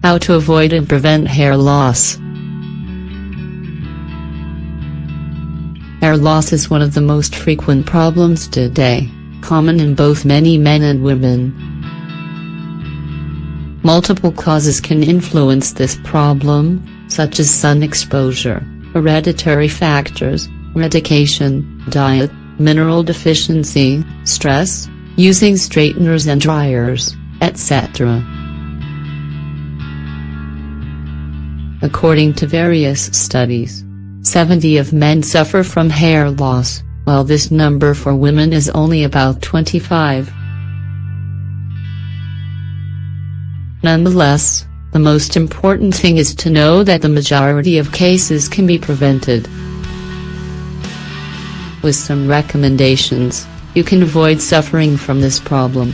How to avoid and prevent hair loss. Hair loss is one of the most frequent problems today, common in both many men and women. Multiple causes can influence this problem, such as sun exposure, hereditary factors, medication, diet, mineral deficiency, stress, using straighteners and dryers, etc. According to various studies, 70% of men suffer from hair loss, while this number for women is only about 25%. Nonetheless, the most important thing is to know that the majority of cases can be prevented. With some recommendations, you can avoid suffering from this problem.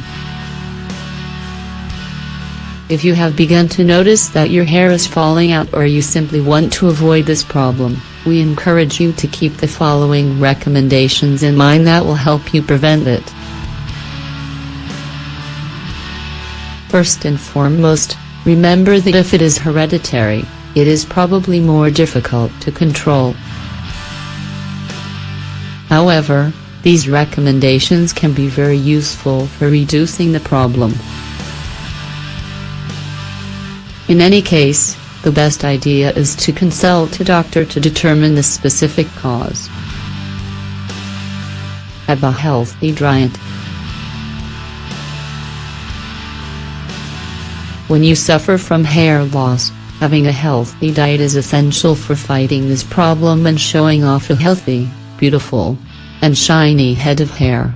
If you have begun to notice that your hair is falling out or you simply want to avoid this problem, we encourage you to keep the following recommendations in mind that will help you prevent it. First and foremost, remember that if it is hereditary, it is probably more difficult to control. However, these recommendations can be very useful for reducing the problem. In any case, the best idea is to consult a doctor to determine the specific cause. Have a healthy diet. When you suffer from hair loss, having a healthy diet is essential for fighting this problem and showing off a healthy, beautiful, and shiny head of hair.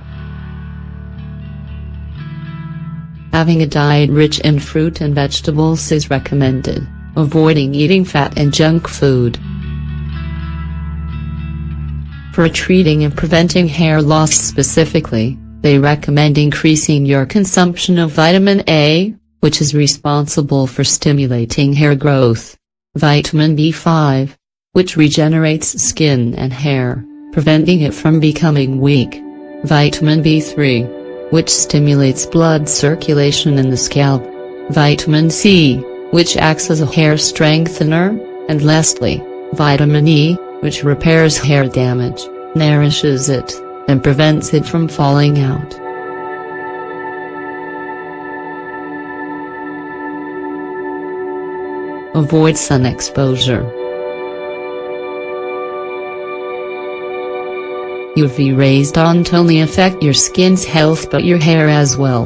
Having a diet rich in fruit and vegetables is recommended, avoiding eating fat and junk food. For treating and preventing hair loss specifically, they recommend increasing your consumption of vitamin A, which is responsible for stimulating hair growth, vitamin B5, which regenerates skin and hair, preventing it from becoming weak, vitamin B3, which stimulates blood circulation in the scalp, vitamin C, which acts as a hair strengthener, and lastly, vitamin E, which repairs hair damage, nourishes it, and prevents it from falling out. Avoid sun exposure. UV rays don't only affect your skin's health but your hair as well.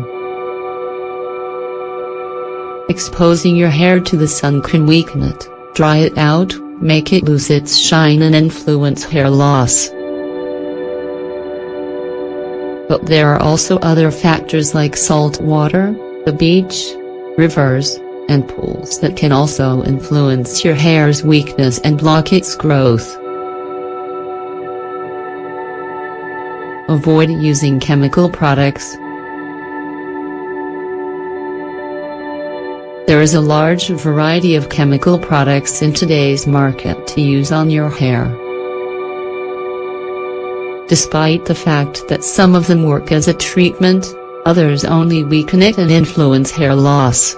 Exposing your hair to the sun can weaken it, dry it out, make it lose its shine and influence hair loss. But there are also other factors like salt water, the beach, rivers, and pools that can also influence your hair's weakness and block its growth. Avoid using chemical products. There is a large variety of chemical products in today's market to use on your hair. Despite the fact that some of them work as a treatment, others only weaken it and influence hair loss.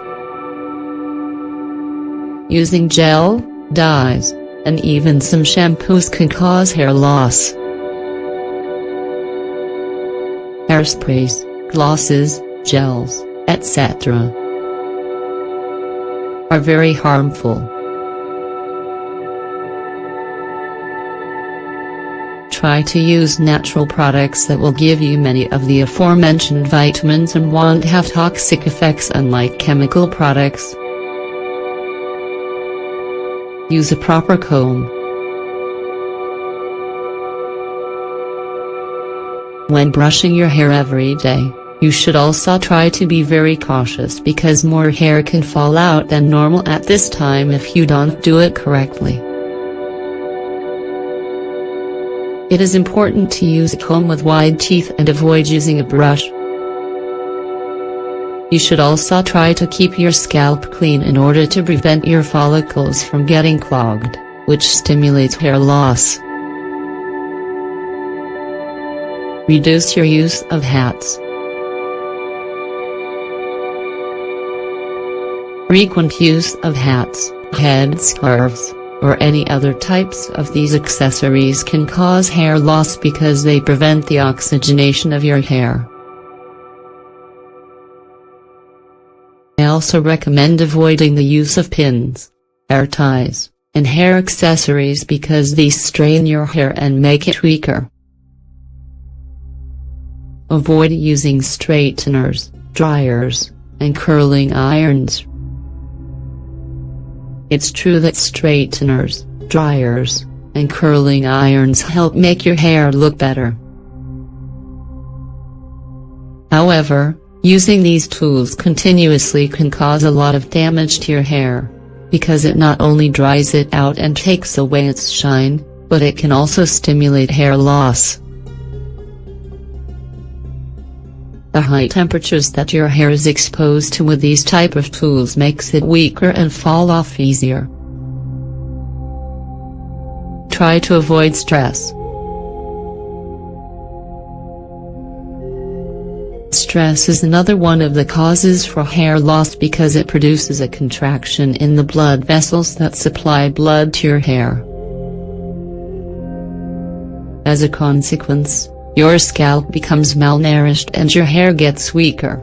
Using gel, dyes, and even some shampoos can cause hair loss. Hairsprays, glosses, gels, etc. are very harmful. Try to use natural products that will give you many of the aforementioned vitamins and won't have toxic effects unlike chemical products. Use a proper comb. When brushing your hair every day, you should also try to be very cautious because more hair can fall out than normal at this time if you don't do it correctly. It is important to use a comb with wide teeth and avoid using a brush. You should also try to keep your scalp clean in order to prevent your follicles from getting clogged, which stimulates hair loss. Reduce your use of hats. Frequent use of hats, headscarves, or any other types of these accessories can cause hair loss because they prevent the oxygenation of your hair. I also recommend avoiding the use of pins, hair ties, and hair accessories because these strain your hair and make it weaker. Avoid using straighteners, dryers, and curling irons. It's true that straighteners, dryers, and curling irons help make your hair look better. However, using these tools continuously can cause a lot of damage to your hair, because it not only dries it out and takes away its shine, but it can also stimulate hair loss. The high temperatures that your hair is exposed to with these type of tools makes it weaker and fall off easier. Try to avoid stress. Stress is another one of the causes for hair loss because it produces a contraction in the blood vessels that supply blood to your hair. As a consequence, your scalp becomes malnourished and your hair gets weaker.